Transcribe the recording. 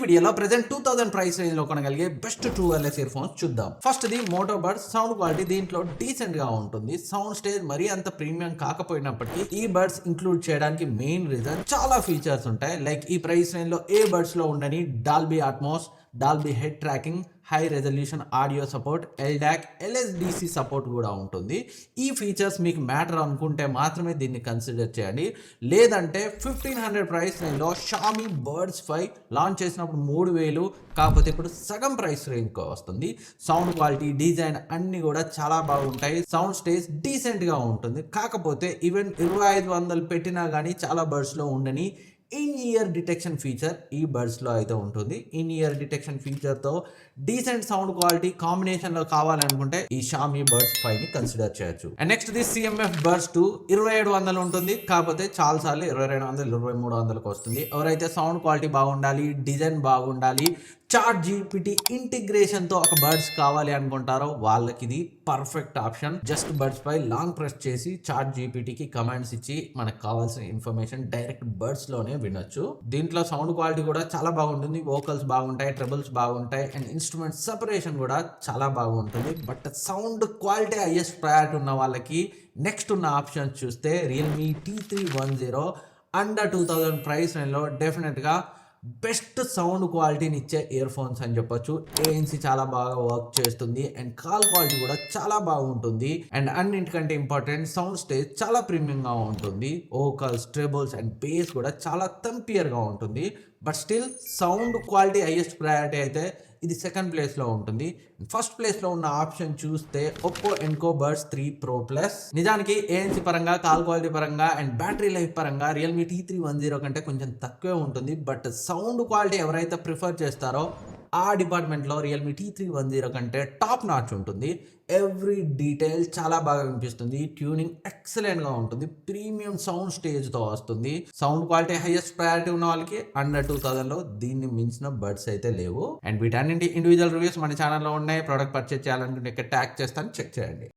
వీడియోలో present 2000 price range లో కొనగలిగే best true wireless earphones చూద్దాం. First the Moto Buds. Sound quality దీంట్లో డీసెంట్ గా ఉంటుంది. సౌండ్ స్టేజ్ మరీ అంత ప్రీమియం కాకపోయినప్పటికీ ఈ బడ్స్ ఇంక్లూడ్ చేయడానికి మెయిన్ రీజన్ చాలా ఫీచర్స్ ఉంటాయి. లైక్ ఈ ప్రైస్ రేంజ్ లో ఏ బడ్స్ లో ఉండని Dolby Atmos, Dolby head tracking, high resolution audio support, LDAC, LSDC support కూడా ఉంటుంది. ఈ ఫీచర్స్ మీకు మ్యాటర్ అనుకుంటే మాత్రమే దీన్ని కన్సిడర్ చేయండి. లేదంటే 1500 ప్రైస్ రేంజ్లో షామీ బర్డ్స్ 5 లాంచ్ చేసినప్పుడు 3000, కాకపోతే ఇప్పుడు సగం ప్రైస్ రేంజ్కి వస్తుంది. సౌండ్ క్వాలిటీ, డిజైన్ అన్ని కూడా చాలా బాగుంటాయి. సౌండ్ స్టేజ్ డీసెంట్గా ఉంటుంది. కాకపోతే ఈవెన్ 2500 పెట్టినా కానీ చాలా బర్డ్స్లో ఉండని ఇన్ ఇయర్ డిటెక్షన్ ఫీచర్ ఈ బడ్స్లో అయితే ఉంటుంది. ఇన్ ఇయర్ డిటెక్షన్ ఫీచర్తో డీసెంట్ సౌండ్ క్వాలిటీ కాంబినేషన్లో కావాలనుకుంటే ఈ షామీ బడ్స్ 5ని కన్సిడర్ చేయొచ్చు. And next the CMF buds 2 2700 ఉంటుంది. కాకపోతే చాలాసార్లు 2200, 2300కి వస్తుంది. ఎవరైతే సౌండ్ క్వాలిటీ బాగుండాలి, డిజైన్ బాగుండాలి, చాట్ జీపీటీ ఇంటిగ్రేషన్తో ఒక బడ్స్ కావాలి అనుకుంటారో వాళ్ళకి ఇది పర్ఫెక్ట్ ఆప్షన్. జస్ట్ బడ్స్ పై లాంగ్ ప్రెస్ చేసి చాట్ జీపీటీకి కమాండ్స్ ఇచ్చి మనకు కావాల్సిన ఇన్ఫర్మేషన్ డైరెక్ట్ బడ్స్ లోనే వినొచ్చు. దీంట్లో సౌండ్ క్వాలిటీ కూడా చాలా బాగుంటుంది. వోకల్స్ బాగుంటాయి, ట్రబుల్స్ బాగుంటాయి, అండ్ ఇన్స్ట్రుమెంట్ సెపరేషన్ కూడా చాలా బాగుంటుంది. But sound quality highest priority ఉన్న వాళ్ళకి నెక్స్ట్ ఉన్న ఆప్షన్స్ చూస్తే రియల్మీ T310 అండర్ 2000 ప్రైస్ రేంజ్లో డెఫినెట్గా బెస్ట్ సౌండ్ క్వాలిటీని ఇచ్చే ఇయర్ ఫోన్స్ అని చెప్పొచ్చు. ANC చాలా బాగా వర్క్ చేస్తుంది అండ్ కాల్ క్వాలిటీ కూడా చాలా బాగుంటుంది. అండ్ అన్నింటికంటే ఇంపార్టెంట్ సౌండ్ స్టేజ్ చాలా ప్రీమియంగా ఉంటుంది. వోకల్స్, ట్రెబుల్స్ అండ్ బేస్ కూడా చాలా తంపియర్గా ఉంటుంది. But still sound quality highest priority అయితే ఇది సెకండ్ ప్లేస్లో ఉంటుంది. ఫస్ట్ ప్లేస్లో ఉన్న ఆప్షన్ చూస్తే Oppo Enco buds 3 Pro Plus. నిజానికి ANC పరంగా, కాల్ క్వాలిటీ పరంగా అండ్ బ్యాటరీ లైఫ్ పరంగా రియల్మీ T310 కంటే కొంచెం తక్కువే ఉంటుంది. బట్ సౌండ్ క్వాలిటీ ఎవరైతే ప్రిఫర్ చేస్తారో ఆ డిపార్ట్మెంట్లో రియల్మీ T310 కంటే టాప్ నాచ్ ఉంటుంది. ఎవ్రీ డీటెయిల్ చాలా బాగా వినిపిస్తుంది. ట్యూనింగ్ ఎక్సలెంట్గా ఉంటుంది. ప్రీమియం సౌండ్ స్టేజ్తో వస్తుంది. సౌండ్ క్వాలిటీ హైయెస్ట్ ప్రయారిటీ ఉన్న వాళ్ళకి అండర్ 2000లో దీన్ని మించిన బడ్స్ అయితే లేవు. అండ్ వీటన్నింటి ఇండివిజువల్ రివ్యూస్ మన ఛానల్లో ఉన్నాయి. ప్రోడక్ట్ పర్చేస్ చేయాలనుకుంటే ఇక్కడ ట్యాగ్ చేస్తాను, చెక్ చేయండి.